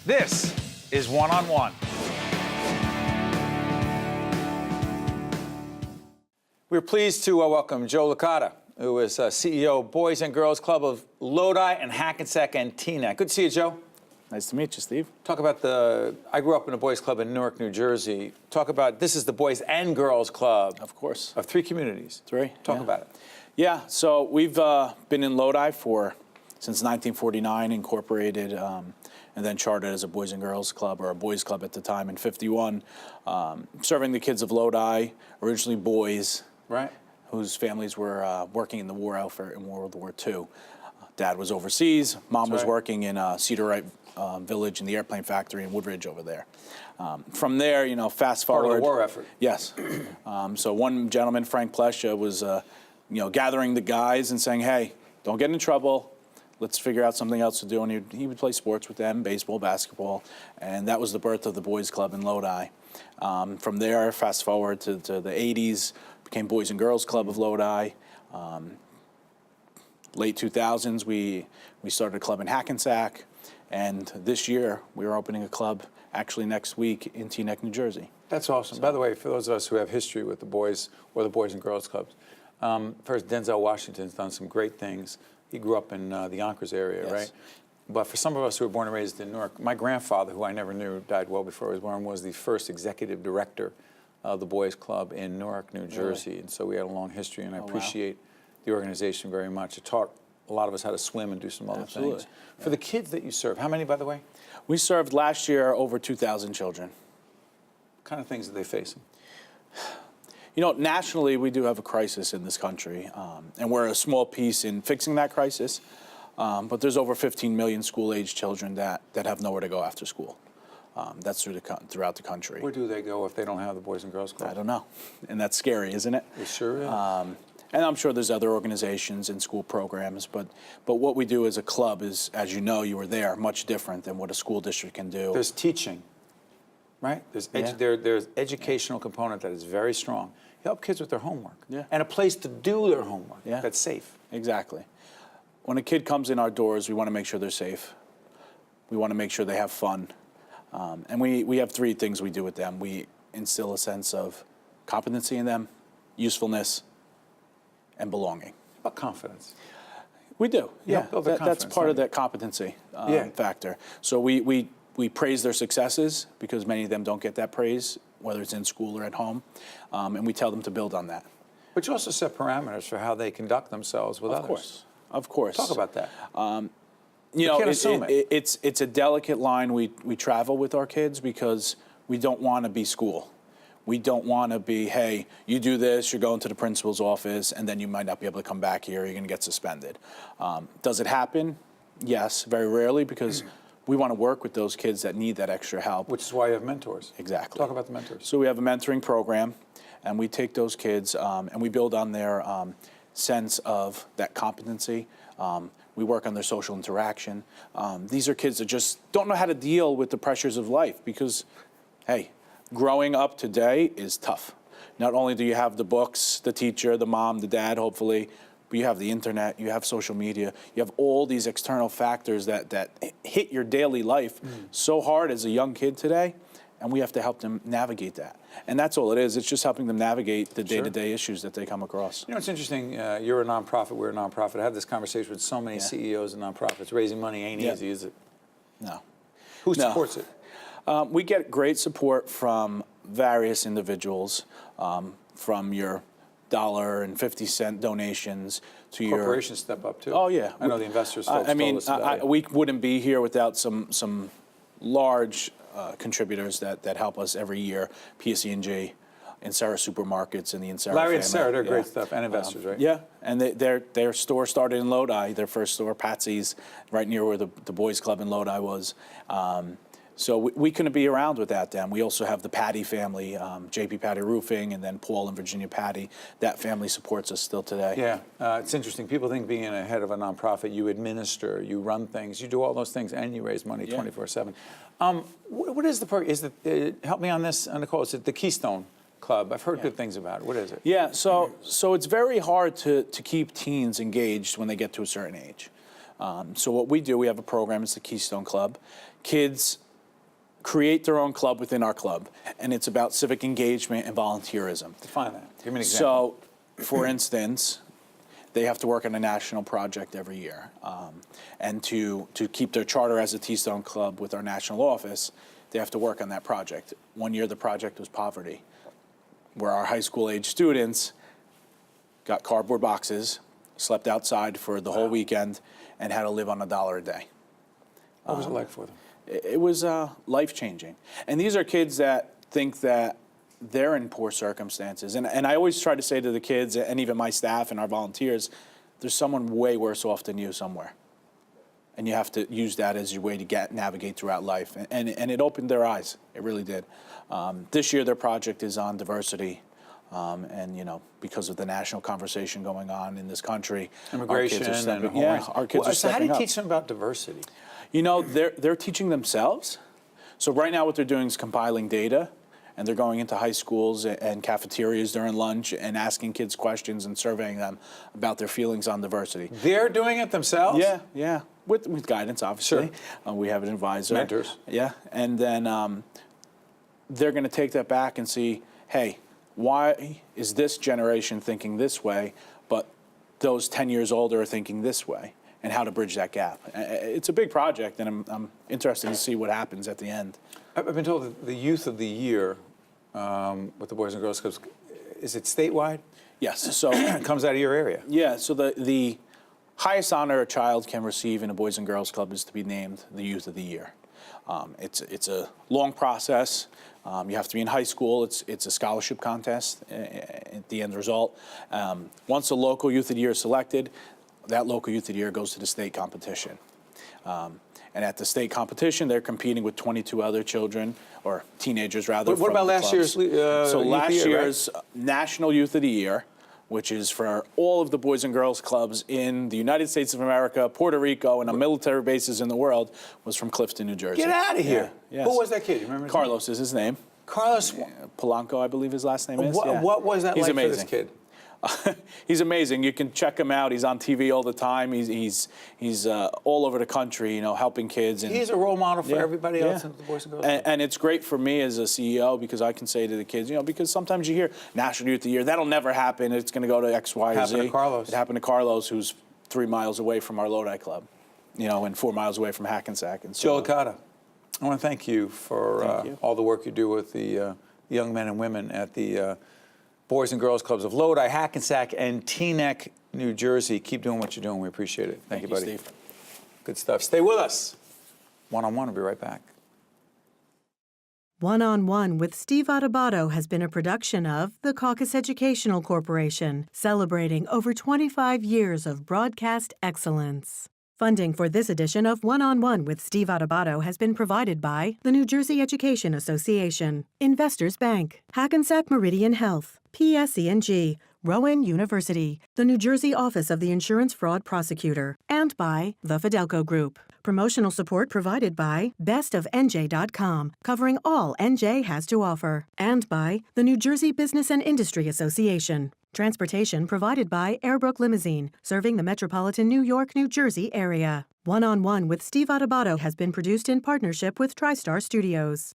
This is One on One. We're pleased to welcome Joe Licata, who is CEO Boys and Girls Club of Lodi and Hackensack and Teaneck. Good to see you, Joe. Nice to meet you, Steve. Talk about I grew up in a boys club in Newark, New Jersey. Talk about, this is the Boys and Girls Club. Of course. Of 3 communities. 3. Talk about it. Yeah, so we've been in Lodi since 1949, incorporated, and then chartered as a Boys and Girls Club, or a boys club at the time, in '51, serving the kids of Lodi, originally boys, right, whose families were working in the war effort in World War II. Dad was overseas, Mom was working in Cedar Right Village in the airplane factory in Woodridge over there. From there, fast forward. Part of the war effort. Yes. So one gentleman, Frank Plescia, was gathering the guys and saying, hey, don't get in trouble. Let's figure out something else to do. And he would play sports with them, baseball, basketball. And that was the birth of the Boys Club in Lodi. From there, fast forward to the 80s, became Boys and Girls Club of Lodi. Late 2000s, we started a club in Hackensack. And this year, we are opening a club actually next week in Teaneck, New Jersey. That's awesome. By the way, for those of us who have history with the boys or the Boys and Girls Clubs, first, Denzel Washington's done some great things. He grew up in the Yonkers area, right? But for some of us who were born and raised in Newark, my grandfather, who I never knew, died well before I was born, was the first executive director of the Boys Club in Newark, New Jersey. Really? And so we had a long history, and I appreciate the organization very much. It taught a lot of us how to swim and do some other things. For the kids that you serve, how many, by the way? We served last year over 2,000 children. What kind of things are they facing? Nationally, we do have a crisis in this country, and we're a small piece in fixing that crisis. But there's over 15 million school-age children that have nowhere to go after school. That's throughout the country. Where do they go if they don't have the Boys and Girls Club? I don't know, and that's scary, isn't it? It sure is. And I'm sure there's other organizations and school programs, but what we do as a club is, as you know, you were there, much different than what a school district can do. There's teaching, right? There's educational component that is very strong. You help kids with their homework, and a place to do their homework that's safe. Exactly. When a kid comes in our doors, we want to make sure they're safe. We want to make sure they have fun. And we have 3 things we do with them. We instill a sense of competency in them, usefulness, and belonging. About confidence. We do, yeah. That's part of that competency factor. So we praise their successes, because many of them don't get that praise, whether it's in school or at home, and we tell them to build on that. But you also set parameters for how they conduct themselves with others. Of course. Talk about that. It's a delicate line we travel with our kids, because we don't want to be school. We don't want to be, hey, you do this, you're going to the principal's office, and then you might not be able to come back here, you're going to get suspended. Does it happen? Yes, very rarely, because we want to work with those kids that need that extra help. Which is why you have mentors. Exactly. Talk about the mentors. So we have a mentoring program, and we take those kids and we build on their sense of that competency. We work on their social interaction. These are kids that just don't know how to deal with the pressures of life, because, hey, growing up today is tough. Not only do you have the books, the teacher, the mom, the dad, hopefully, but you have the internet, you have social media, you have all these external factors that hit your daily life so hard as a young kid today, and we have to help them navigate that. And that's all it is. It's just helping them navigate the day-to-day issues that they come across. It's interesting. You're a nonprofit, we're a nonprofit. I have this conversation with so many CEOs of nonprofits. Raising money ain't easy, is it? No. Who supports it? We get great support from various individuals, from your $1.50 donations to your... Corporations step up, too. Oh, yeah. I know the investors folks told us about it. We wouldn't be here without some large contributors that help us every year. PSE&G, Insera Supermarkets, and the Insera Larry family. and Sarah, they're great stuff, and investors, right? Yeah, and their store started in Lodi, their first store, Patsy's, right near where the Boys Club in Lodi was. So we couldn't be around without them. We also have the Patty family, JP Patty Roofing, and then Paul and Virginia Patty. That family supports us still today. Yeah, it's interesting. People think being a head of a nonprofit, you administer, you run things, you do all those things, and you raise money 24/7. What is the program? Help me on this, Nicole. Is it the Keystone Club? I've heard good things about it. What is it? Yeah, so it's very hard to keep teens engaged when they get to a certain age. So what we do, we have a program, it's the Keystone Club. Kids create their own club within our club, and it's about civic engagement and volunteerism. Define that. Give me an example. So, for instance, they have to work on a national project every year. And to keep their charter as a T-Stone Club with our national office, they have to work on that project. One year the project was poverty, where our high school age students got cardboard boxes, slept outside for the whole weekend, and had to live on $1 a day. What was it like for them? It was life-changing. And these are kids that think that they're in poor circumstances. And I always try to say to the kids, and even my staff and our volunteers, there's someone way worse off than you somewhere. And you have to use that as your way to navigate throughout life. And it opened their eyes. It really did. This year, their project is on diversity. And, you know, because of the national conversation going on in this country, immigration, our kids are stepping, and our kids are stepping up. So how do you teach them about diversity? You know, they're teaching themselves. So right now what they're doing is compiling data, and they're going into high schools and cafeterias during lunch and asking kids questions and surveying them about their feelings on diversity. They're doing it themselves? Yeah, yeah, with guidance, obviously. Sure. We have an advisor. Mentors. Yeah, and then they're going to take that back and see, hey, why is this generation thinking this way, but those 10 years older are thinking this way? And how to bridge that gap. It's a big project, and I'm interested to see what happens at the end. I've been told that the Youth of the Year with the Boys and Girls Clubs, is it statewide? Yes. So It comes out of your area. yeah. So the highest honor a child can receive in a Boys and Girls Club is to be named the Youth of the Year. It's a long process. You have to be in high school. It's a scholarship contest at the end result. Once a local Youth of the Year is selected, that local Youth of the Year goes to the state competition. And at the state competition, they're competing with 22 other children, or teenagers rather. What about last year's So Youth last of the Year, year's National Youth of the Year, which is for all of the Boys and Girls Clubs in the United States of America, Puerto Rico, and on military bases in the world, was from Clifton, New Jersey. Get out of here. Yeah, yes. Who was that kid? You remember his Carlos is his name. name? Carlos. Polanco, I believe his last name is. Yeah. What was that He's like amazing. for this kid? He's amazing. You can check him out. He's on TV all the time. He's all over the country, you know, helping kids. And He's a role model for yeah, everybody yeah. else in the Boys and Girls And, Club. and it's great for me as a CEO because I can say to the kids, you know, because sometimes you hear National Youth of the Year, that'll never happen. It's going to go to X, Y, or Z. Happened to Carlos. It happened to Carlos, who's 3 miles away from our Lodi club, you know, and 4 miles away from Hackensack. And Joe so, Licata, I want to thank you for Thank you. all the work you do with the young men and women at the Boys and Girls Clubs of Lodi, Hackensack, and Teaneck, New Jersey. Keep doing what you're doing. We appreciate it. Thank you, buddy. Steve. Good stuff. Stay with us. One-on-one. We'll be right back. One-on-One with Steve Adubato has been a production of the Caucus Educational Corporation, celebrating over 25 years of broadcast excellence. Funding for this edition of One-on-One with Steve Adubato has been provided by the New Jersey Education Association, Investors Bank, Hackensack Meridian Health, PSE&G, Rowan University, the New Jersey Office of the Insurance Fraud Prosecutor, and by the Fidelco Group. Promotional support provided by bestofnj.com, covering all NJ has to offer, and by the New Jersey Business and Industry Association. Transportation provided by Airbrook Limousine, serving the metropolitan New York, New Jersey area. One-on-One with Steve Adubato has been produced in partnership with TriStar Studios.